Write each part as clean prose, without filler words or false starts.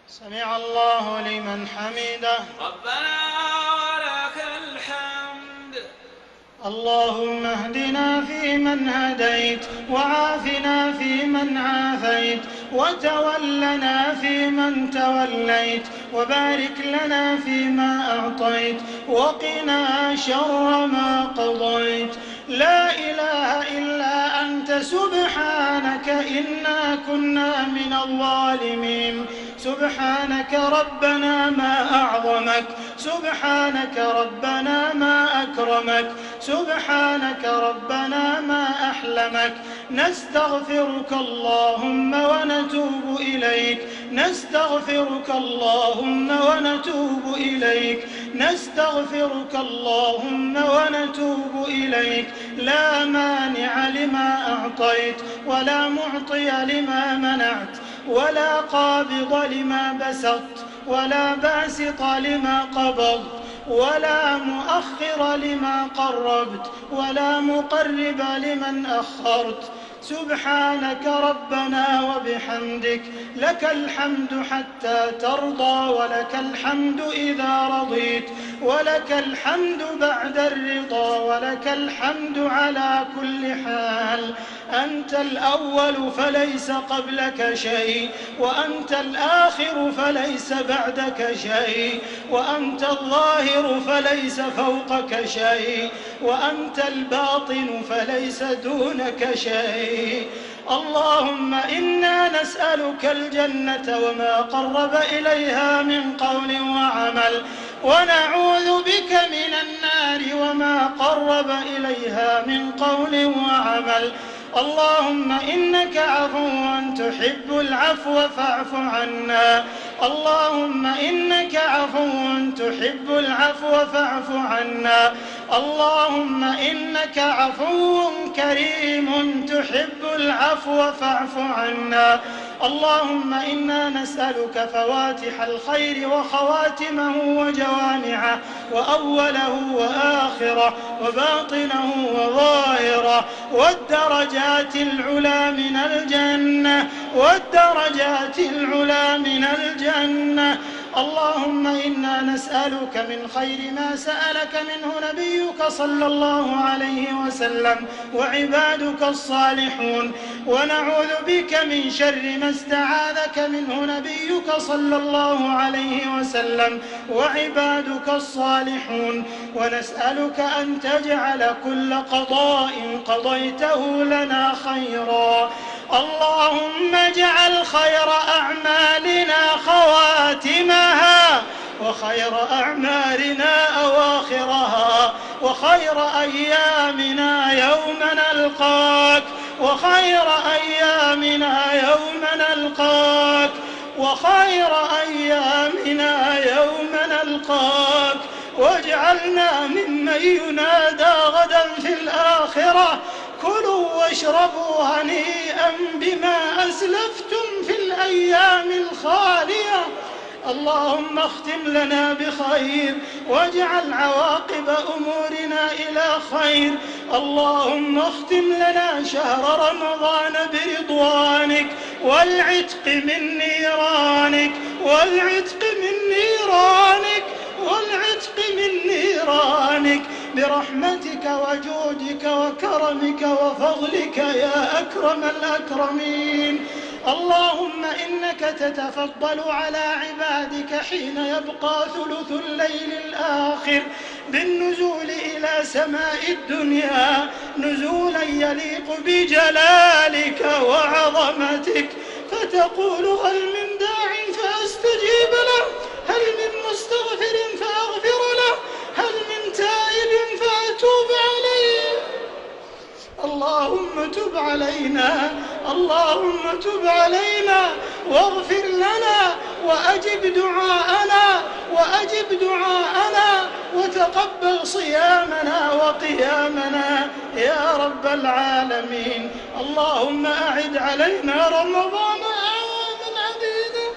سمع الله لمن حمده. ربنا ولك الحمد. اللهم اهدنا فيمن هديت، وعافنا فيمن عافيت، وتولنا فيمن توليت، وبارك لنا فيما أعطيت، وقنا شر ما قضيت. لا إله إلا أنت سبحانك إنا كنا من الظالمين. سبحانك ربنا ما أعظمك، سبحانك ربنا ما أكرمك، سبحانك ربنا ما أحلمك. نستغفرك اللهم ونتوب إليك، نستغفرك اللهم ونتوب إليك، نستغفرك اللهم ونتوب إليك. لا مانع لما أعطيت، ولا معطي لما منعت، ولا قابض لما بسطت، ولا باسط لما قبضت، ولا مؤخر لما قربت، ولا مقرب لمن أخرت. سبحانك ربنا وبحمدك، لك الحمد حتى ترضى، ولك الحمد إذا رضيت، ولك الحمد بعد الرضا، ولك الحمد على كل حال. أنت الأول فليس قبلك شيء، وأنت الآخر فليس بعدك شيء، وأنت الظاهر فليس فوقك شيء، وأنت الباطن فليس دونك شيء. اللهم إنا نسألك الجنة وما قرب إليها من قول وعمل، ونعوذ بك من النار وما قرب إليها من قول وعمل. اللهم إنك عفو تحب العفو فاعف عنا. اللهم إنك عفو تحب العفو فاعف عنا. اللهم إنك عفو كريم تحب العفو فاعف عنا. اللهم إنا نسألك فواتح الخير وخواتمه وجوامعه، وأوله وآخره، وباطنه وظاهره، والدرجات العلى من الجنة، والدرجات العلى من الجنة. اللهم إنا نسألك من خير ما سألك منه نبيك صلى الله عليه وسلم وعبادك الصالحون، ونعوذ بك من شر ما استعاذك منه نبيك صلى الله عليه وسلم وعبادك الصالحون. ونسألك أن تجعل كل قضاء قضيته لنا خيرا. اللهم اجعل خير أعمالنا خواتمها، وخير أعمالنا أواخرها، وخير أيامنا يوم نلقاك، وخير أيامنا يوم نلقاك، وخير أيامنا يوم نلقاك. واجعلنا ممن ينادى غدا في الآخرة: كلوا واشربوا هنيئا بما أسلفتم في الأيام الخالية. اللهم اختم لنا بخير، واجعل عواقب أمورنا إلى خير. اللهم اختم لنا شهر رمضان برضوانك، والعتق من نيرانك، والعتق من نيرانك، والعتق من نيرانك، برحمتك وجودك وكرمك وفضلك يا أكرم الأكرمين. اللهم إنك تتفضل على عبادك حين يبقى ثلث الليل الآخر بالنزول إلى سماء الدنيا نزولا يليق بجلالك وعظمتك، فتقول: هل من داع فأستجيب له؟ هل من مستغفر فأغفر له؟ هل من تائب فأتوب عليه؟ اللهم تب علينا، اللهم تب علينا واغفر لنا، وأجب دعاءنا، وأجب دعاءنا، وتقبل صيامنا وقيامنا يا رب العالمين. اللهم أعد علينا رمضان أعواما عديدة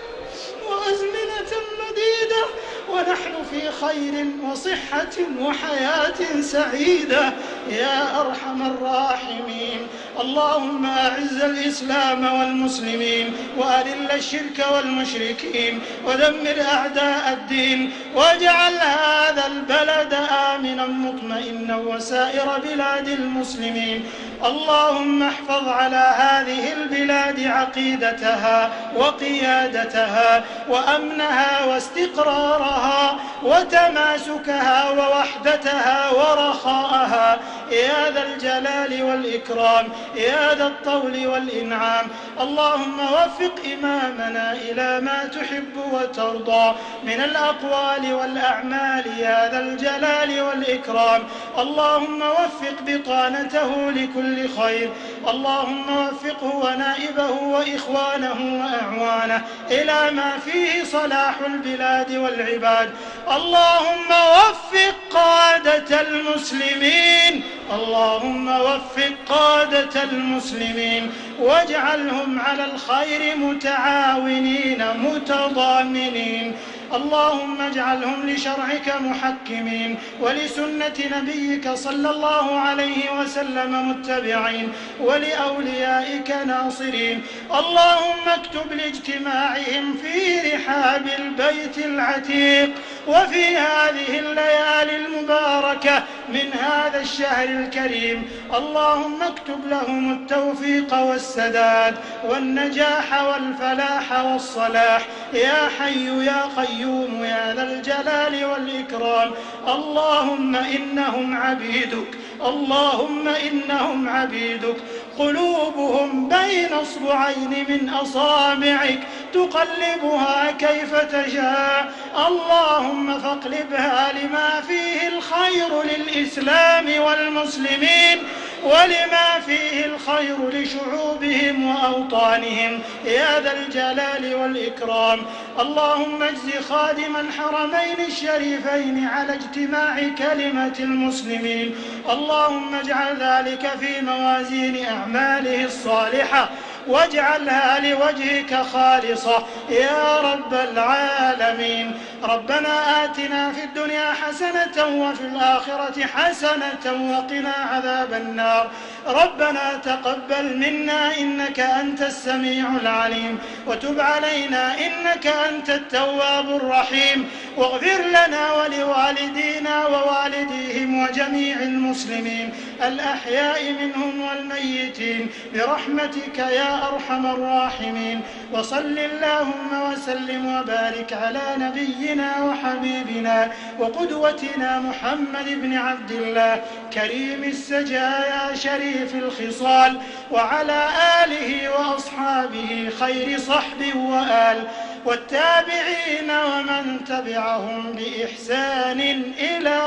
وأزمنة مديدة، ونحن في خير وصحة وحياة سعيدة يا أرحم الراحمين. اللهم أعز الإسلام والمسلمين وأذل الشرك والمشركين ودمر أعداء الدين واجعل هذا البلد آمنا مطمئنا وسائر بلاد المسلمين. اللهم احفظ على هذه البلاد عقيدتها وقيادتها وأمنها واستقرارها وتماسكها ووحدتها ورخاءها يا ذا الجلال والإكرام يا ذا الطول والإنعام. اللهم وفق إمامنا إلى ما تحب وترضى من الأقوال والأعمال يا ذا الجلال والإكرام. اللهم وفق بطانته لكل خير. اللهم وفقه ونائبه وإخوانه وأعوانه إلى ما فيه صلاح البلاد والعباد. اللهم وفق قادة المسلمين. اللهم وفق قادة المسلمين واجعلهم على الخير متعاونين متضامنين. اللهم اجعلهم لشرعك محكمين ولسنة نبيك صلى الله عليه وسلم متبعين ولأوليائك ناصرين. اللهم اكتب لاجتماعهم في رحاب البيت العتيق وفي هذه الليالي المباركة من هذا الشهر الكريم. اللهم اكتب لهم التوفيق والسداد والنجاح والفلاح والصلاح يا حي يا قيوم يا ذا الجلال والإكرام. اللهم إنهم عبيدك. اللهم إنهم عبيدك قلوبهم بين أصبعين من أصابعك تقلبها كيف تشاء. اللهم فاقلبها لما فيه الخير للإسلام والمسلمين ولما فيه الخير لشعوبهم وأوطانهم يا ذا الجلال والإكرام. اللهم اجز خادم الحرمين الشريفين على اجتماع كلمة المسلمين. اللهم اجعل ذلك في موازين أعماله الصالحة واجعلها لوجهك خالصة يا رب العالمين. ربنا آتنا في الدنيا حسنة وفي الآخرة حسنة وقنا عذاب النار. ربنا تقبل منا إنك أنت السميع العليم وتب علينا إنك أنت التواب الرحيم واغفر لنا ولوالدينا ووالديهم وجميع المسلمين الأحياء منهم والميتين برحمتك يا أرحم الراحمين. وصل اللهم وسلم وبارك على نبينا وحبيبنا وقدوتنا محمد بن عبد الله كريم السجايا شريف الخصال وعلى آله وأصحابه خير صحب وآل والتابعين ومن تبعهم بإحسان إلى